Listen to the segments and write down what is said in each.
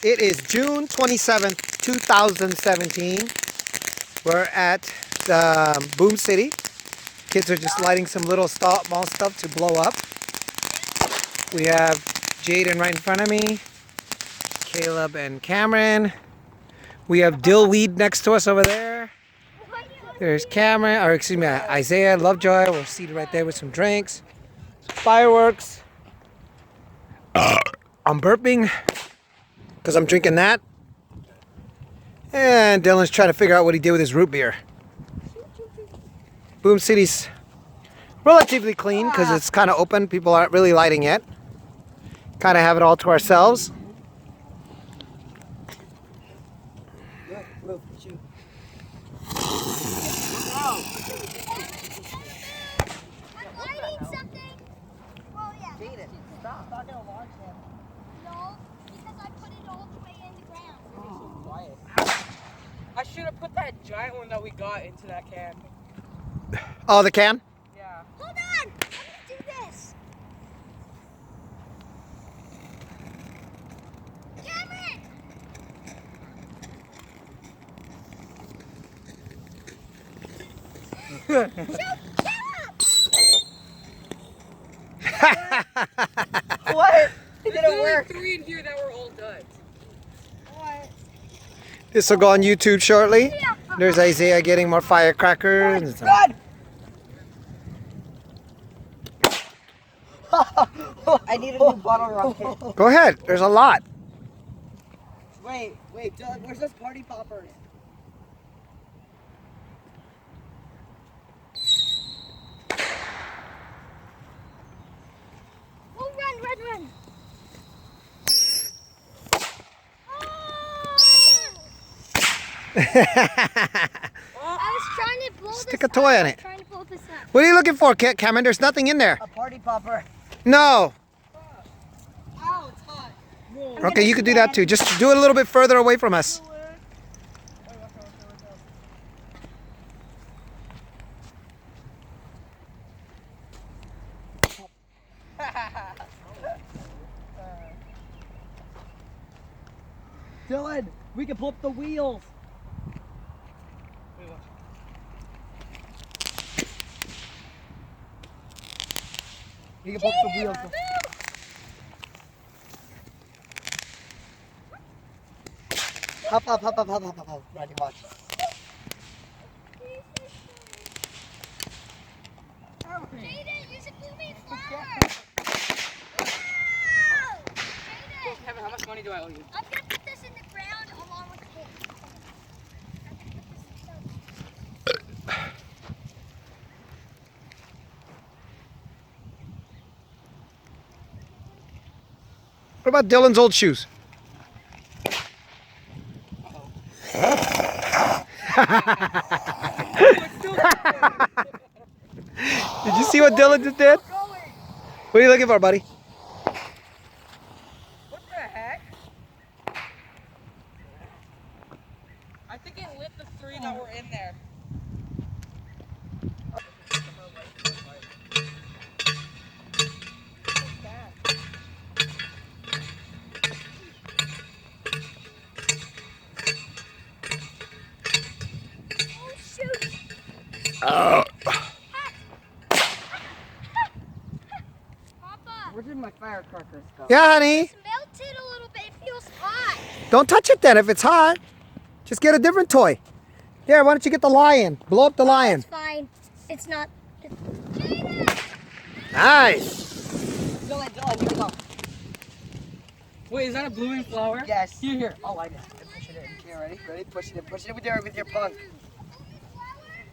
It is June 27th, 2017. We're at Boom City. Kids are just lighting some little small stuff to blow up. We have Jaden right in front of me, Caleb and Cameron. We have Dillweed next to us over there. There's Cameron, or excuse me, Isaiah, Lovejoy. We're seated right there with some drinks, fireworks. I'm burping because I'm drinking that. And Dylan's trying to figure out what he did with his root beer. Boom City's relatively clean because it's kind of open. People aren't really lighting yet. Kind of have it all to ourselves. I should have put that giant one that we got into that can. Oh, the can? Yeah. Hold on! I'm gonna do this! Cameron! What? It didn't work. There were 3 in here that were all duds. What? This will go on YouTube shortly. There's Isaiah getting more firecrackers. God! I need a new bottle rocket. Go ahead. There's a lot. Wait, Doug, where's those party poppers? Oh, run! I was trying to blow Stick this a toy up. on it. Trying to blow this up. What are you looking for, Cameron? There's nothing in there. A party popper. No. Ow, it's hot. Okay, you could do that too. Just do it a little bit further away from us. Dylan, we can pull up the wheels. We can pull up the wheels. Hop. Ready, watch. Jaden, use a moving flower! Jaden! Kevin, how much money do I owe you? I'm gonna put this in the ground along with the cake. What about Dylan's old shoes? Did you see what Dylan just did? What are you looking for, buddy? What the heck? I think it lit the 3 that were in there. Oh, shoot! Oh. Papa, Where did my firecrackers go? Yeah, honey. it's melted a little bit. It feels hot. Don't touch it then if it's hot. Just get a different toy. Here, why don't you get the lion? Blow up the lion. It's fine. It's not. Nice. Dylan, you can go. Wait, is that a blooming flower? Yes. Here. I'll light it and push it in. Okay, ready? Push it in with your punk.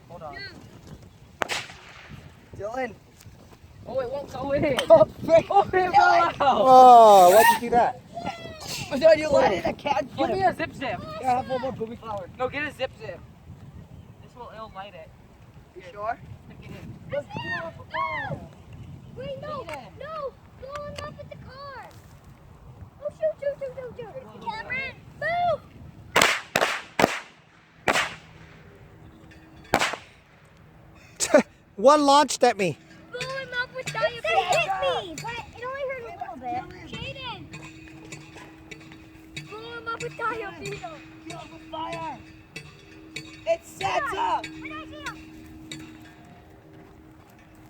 Hold on. Dylan. Oh, it won't go in. Oh, it fell out. Oh, why'd you do that? But then you light it, I can't Give me a zip. Yeah, I have one more blooming flower. No, get a zip. This will light it. You sure? Wait, no! No! Blow him up with the car! Oh, shoot! Cameron, move! One launched at me. Blow him up with diaphragm! It hit me! But it only hurt a little bit. Jaden! Blow him with Tayo Pino. Kill him with fire. It's Santa. When I see him.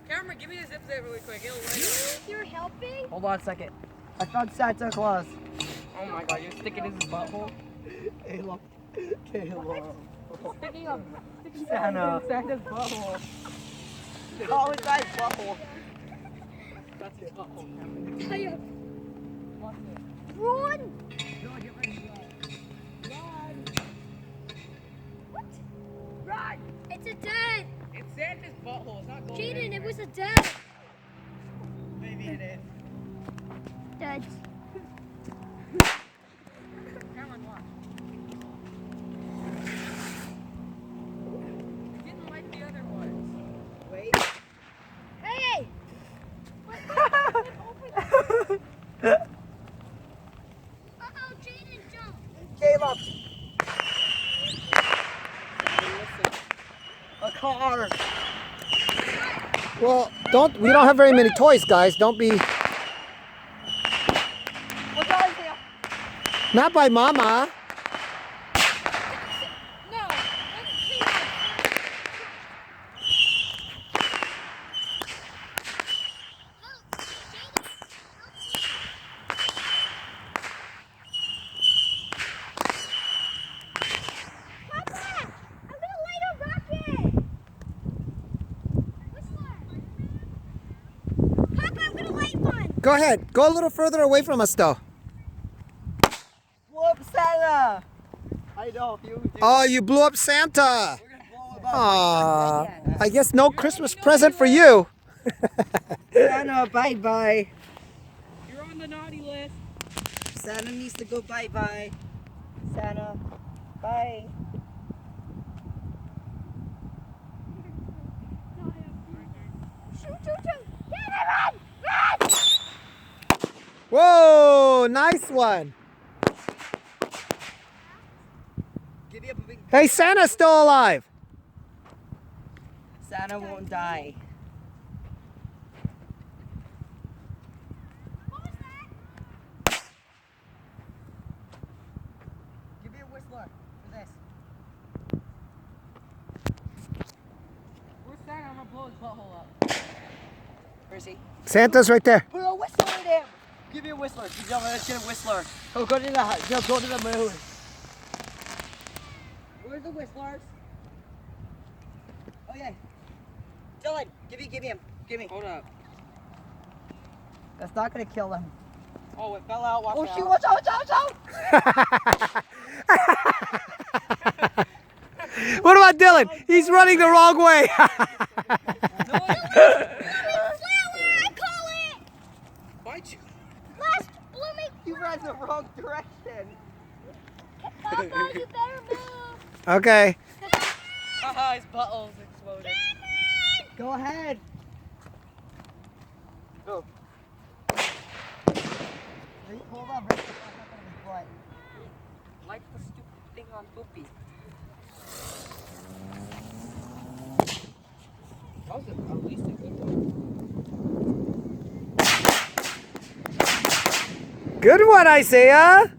Camera, give me the zip zip really quick. It'll light You're helping? Hold on a second. I found Santa Claus. up. Oh my god, you're sticking in his butthole. Caleb. Caleb. Sticking up. Santa. Santa's butthole. Oh, it's my butthole. That's his butthole. Tayo. Run! What? Run. It's a dead. It's Santa's butthole. It's not going Jaden, it anywhere. was a dead. Maybe it is. Dead. Cameron, watch. Didn't like the other ones. Wait. Hey! Uh-oh, Jaden jumped. Caleb. A car. Well, we don't have very many toys, guys. Don't be, What car is there? not by Mama. No, that's Jaden. Papa, I'm gonna light a rocket. Which one? Papa, I'm gonna light one. Go ahead. Go a little further away from us, though. Whoop, Santa. I know. You do. Oh, you blew up Santa. We're gonna blow him up. Aw, I guess no Christmas present for you. Santa, bye-bye. You're on the naughty list. Santa needs to go bye-bye. Santa, bye. Shoot, shoot, shoot. Jaden, run! Run! Whoa, nice one. Give me a big... Hey, Santa's still alive. Santa won't die. What was that? Give me a whistler for this. Where's Santa? I'm gonna blow his butthole up. Where is he? Santa's right there. Put a whistler in him. Give me a whistler. Let's get a whistler. Go to the moon. Where's the whistlers? Oh yeah. Dylan, give me him. Give me. Hold up. That's not gonna kill him. Oh, it fell out. Watch Oh out. shoot! Watch out! Watch out! What about Dylan? He's running the wrong way. Flower, I call it! Why'd you? Last blooming You ran the wrong direction. Papa, you better move! Okay. Haha, his butthole's exploded. Go ahead. Go. Hold on, Rick. Like the stupid thing on Poopy. That was at least a good one. Good one, Isaiah.